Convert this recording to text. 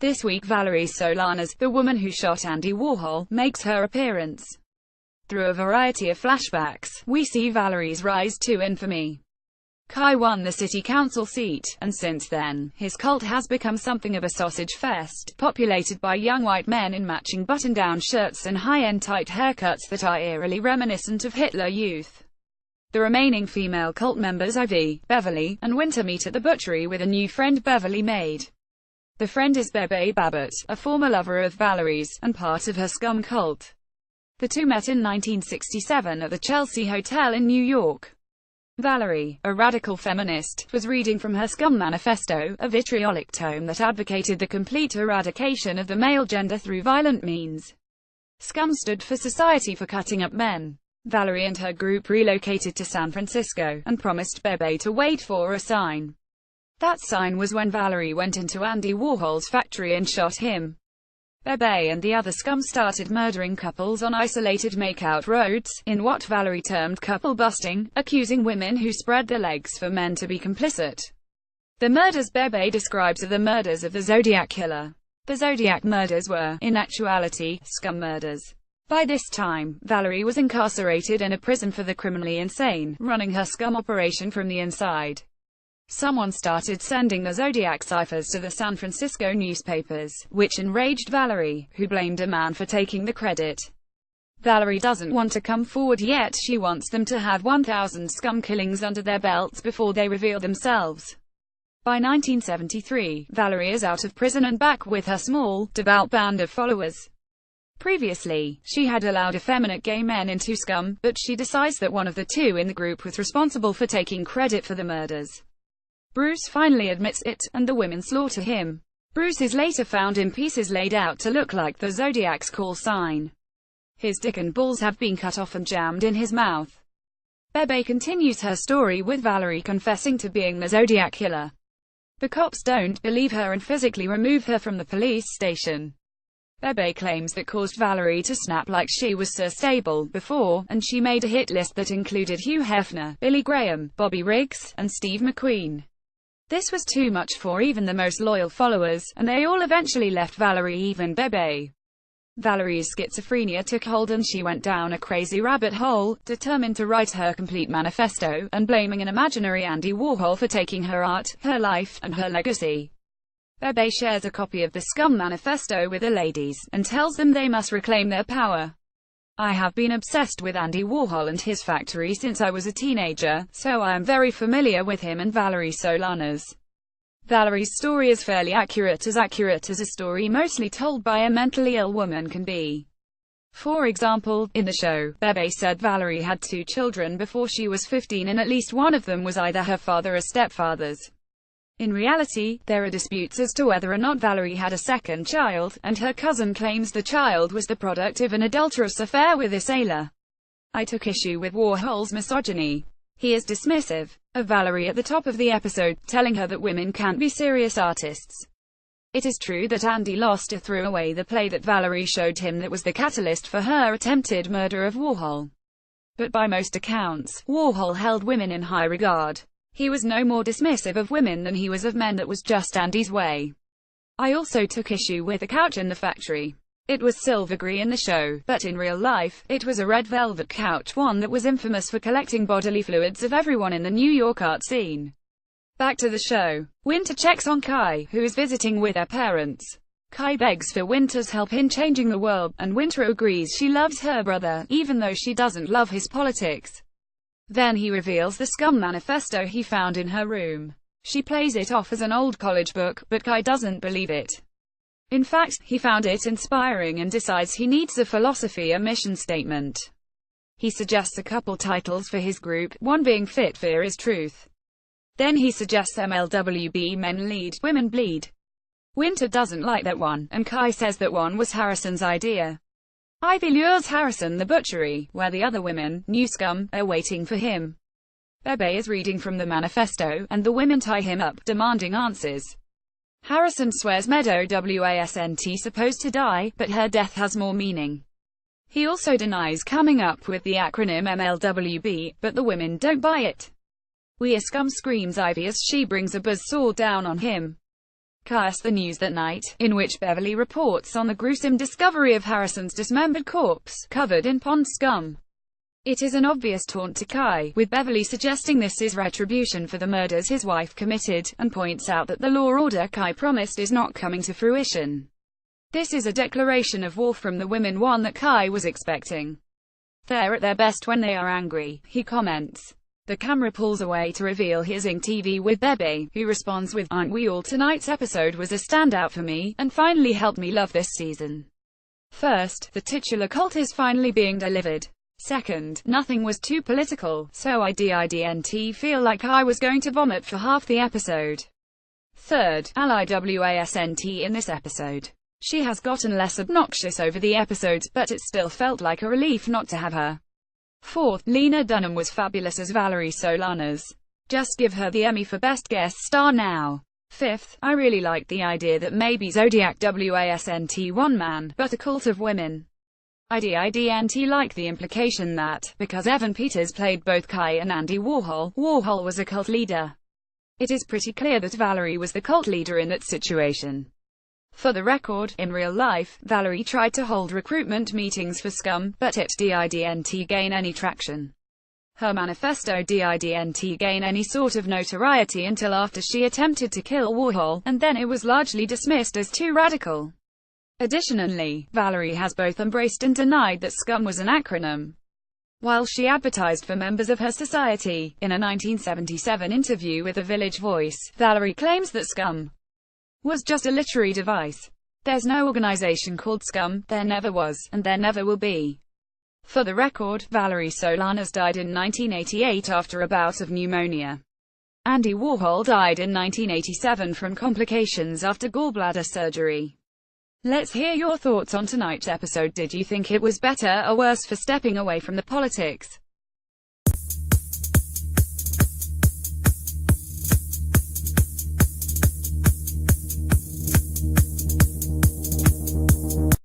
This week Valerie Solanas, the woman who shot Andy Warhol, makes her appearance. Through a variety of flashbacks, we see Valerie's rise to infamy. Kai won the city council seat, and since then, his cult has become something of a sausage fest, populated by young white men in matching button-down shirts and high-end tight haircuts that are eerily reminiscent of Hitler Youth. The remaining female cult members Ivy, Beverly, and Winter meet at the butchery with a new friend Beverly made. The friend is Bebe Babbitt, a former lover of Valerie's, and part of her scum cult. The two met in 1967 at the Chelsea Hotel in New York. Valerie, a radical feminist, was reading from her Scum Manifesto, a vitriolic tome that advocated the complete eradication of the male gender through violent means. Scum stood for Society for Cutting Up Men. Valerie and her group relocated to San Francisco, and promised Bebe to wait for a sign. That sign was when Valerie went into Andy Warhol's factory and shot him. Bebe and the other scum started murdering couples on isolated makeout roads, in what Valerie termed couple busting, accusing women who spread their legs for men to be complicit. The murders Bebe describes are the murders of the Zodiac Killer. The Zodiac murders were, in actuality, scum murders. By this time, Valerie was incarcerated in a prison for the criminally insane, running her scum operation from the inside. Someone started sending the Zodiac ciphers to the San Francisco newspapers, which enraged Valerie, who blamed a man for taking the credit. Valerie doesn't want to come forward yet, she wants them to have 1,000 scum killings under their belts before they reveal themselves. By 1973, Valerie is out of prison and back with her small, devout band of followers. Previously, she had allowed effeminate gay men into scum, but she decides that one of the two in the group was responsible for taking credit for the murders. Bruce finally admits it, and the women slaughter him. Bruce is later found in pieces laid out to look like the Zodiac's call sign. His dick and balls have been cut off and jammed in his mouth. Bebe continues her story with Valerie confessing to being the Zodiac Killer. The cops don't believe her and physically remove her from the police station. Bebe claims that caused Valerie to snap like she was Sir Stable before, and she made a hit list that included Hugh Hefner, Billy Graham, Bobby Riggs, and Steve McQueen. This was too much for even the most loyal followers, and they all eventually left Valerie, even Bebe. Valerie's schizophrenia took hold and she went down a crazy rabbit hole, determined to write her complete manifesto, and blaming an imaginary Andy Warhol for taking her art, her life, and her legacy. Bebe shares a copy of the Scum Manifesto with the ladies, and tells them they must reclaim their power. I have been obsessed with Andy Warhol and his factory since I was a teenager, so I am very familiar with him and Valerie Solanas. Valerie's story is fairly accurate as a story mostly told by a mentally ill woman can be. For example, in the show, Bebe said Valerie had 2 children before she was 15 and at least one of them was either her father or stepfather's. In reality, there are disputes as to whether or not Valerie had a second child, and her cousin claims the child was the product of an adulterous affair with a sailor. I took issue with Warhol's misogyny. He is dismissive of Valerie at the top of the episode, telling her that women can't be serious artists. It is true that Andy lost or threw away the play that Valerie showed him that was the catalyst for her attempted murder of Warhol. But by most accounts, Warhol held women in high regard. He was no more dismissive of women than he was of men. That was just Andy's way. I also took issue with the couch in the factory. It was silver green in the show, but in real life, it was a red velvet couch, one that was infamous for collecting bodily fluids of everyone in the New York art scene. Back to the show. Winter checks on Kai, who is visiting with her parents. Kai begs for Winter's help in changing the world, and Winter agrees she loves her brother, even though she doesn't love his politics. Then he reveals the Scum Manifesto he found in her room. She plays it off as an old college book, but Kai doesn't believe it. In fact, he found it inspiring and decides he needs a philosophy, a mission statement. He suggests a couple titles for his group, one being Fit Fear is Truth. Then he suggests MLWB, Men Lead, Women Bleed. Winter doesn't like that one, and Kai says that one was Harrison's idea. Ivy lures Harrison the butchery, where the other women, new scum, are waiting for him. Bebe is reading from the manifesto, and the women tie him up, demanding answers. Harrison swears Meadow wasn't supposed to die, but her death has more meaning. He also denies coming up with the acronym MLWB, but the women don't buy it. We are scum, screams Ivy as she brings a buzzsaw down on him. Chaos the News That Night, in which Beverly reports on the gruesome discovery of Harrison's dismembered corpse, covered in pond scum. It is an obvious taunt to Kai, with Beverly suggesting this is retribution for the murders his wife committed, and points out that the law order Kai promised is not coming to fruition. This is a declaration of war from the women, one that Kai was expecting. They're at their best when they are angry, he comments. The camera pulls away to reveal his ING with Bebe, who responds with, "Aren't we all? Tonight's episode was a standout for me, and finally helped me love this season. First, the titular cult is finally being delivered. Second, nothing was too political, so I didn't feel like I was going to vomit for half the episode. Third, LIWASNT in this episode. She has gotten less obnoxious over the episodes, but it still felt like a relief not to have her. Fourth, Lena Dunham was fabulous as Valerie Solanas. Just give her the Emmy for Best Guest Star now. Fifth, I really liked the idea that maybe Zodiac wasn't one man, but a cult of women. I didn't like the implication that, because Evan Peters played both Kai and Andy Warhol, Warhol was a cult leader. It is pretty clear that Valerie was the cult leader in that situation. For the record, in real life, Valerie tried to hold recruitment meetings for Scum, but it didn't gain any traction. Her manifesto didn't gain any sort of notoriety until after she attempted to kill Warhol, and then it was largely dismissed as too radical. Additionally, Valerie has both embraced and denied that Scum was an acronym. While she advertised for members of her society, in a 1977 interview with The Village Voice, Valerie claims that Scum was just a literary device. There's no organization called Scum, there never was, and there never will be. For the record, Valerie Solanas died in 1988 after a bout of pneumonia. Andy Warhol died in 1987 from complications after gallbladder surgery. Let's hear your thoughts on tonight's episode. Did you think it was better or worse for stepping away from the politics?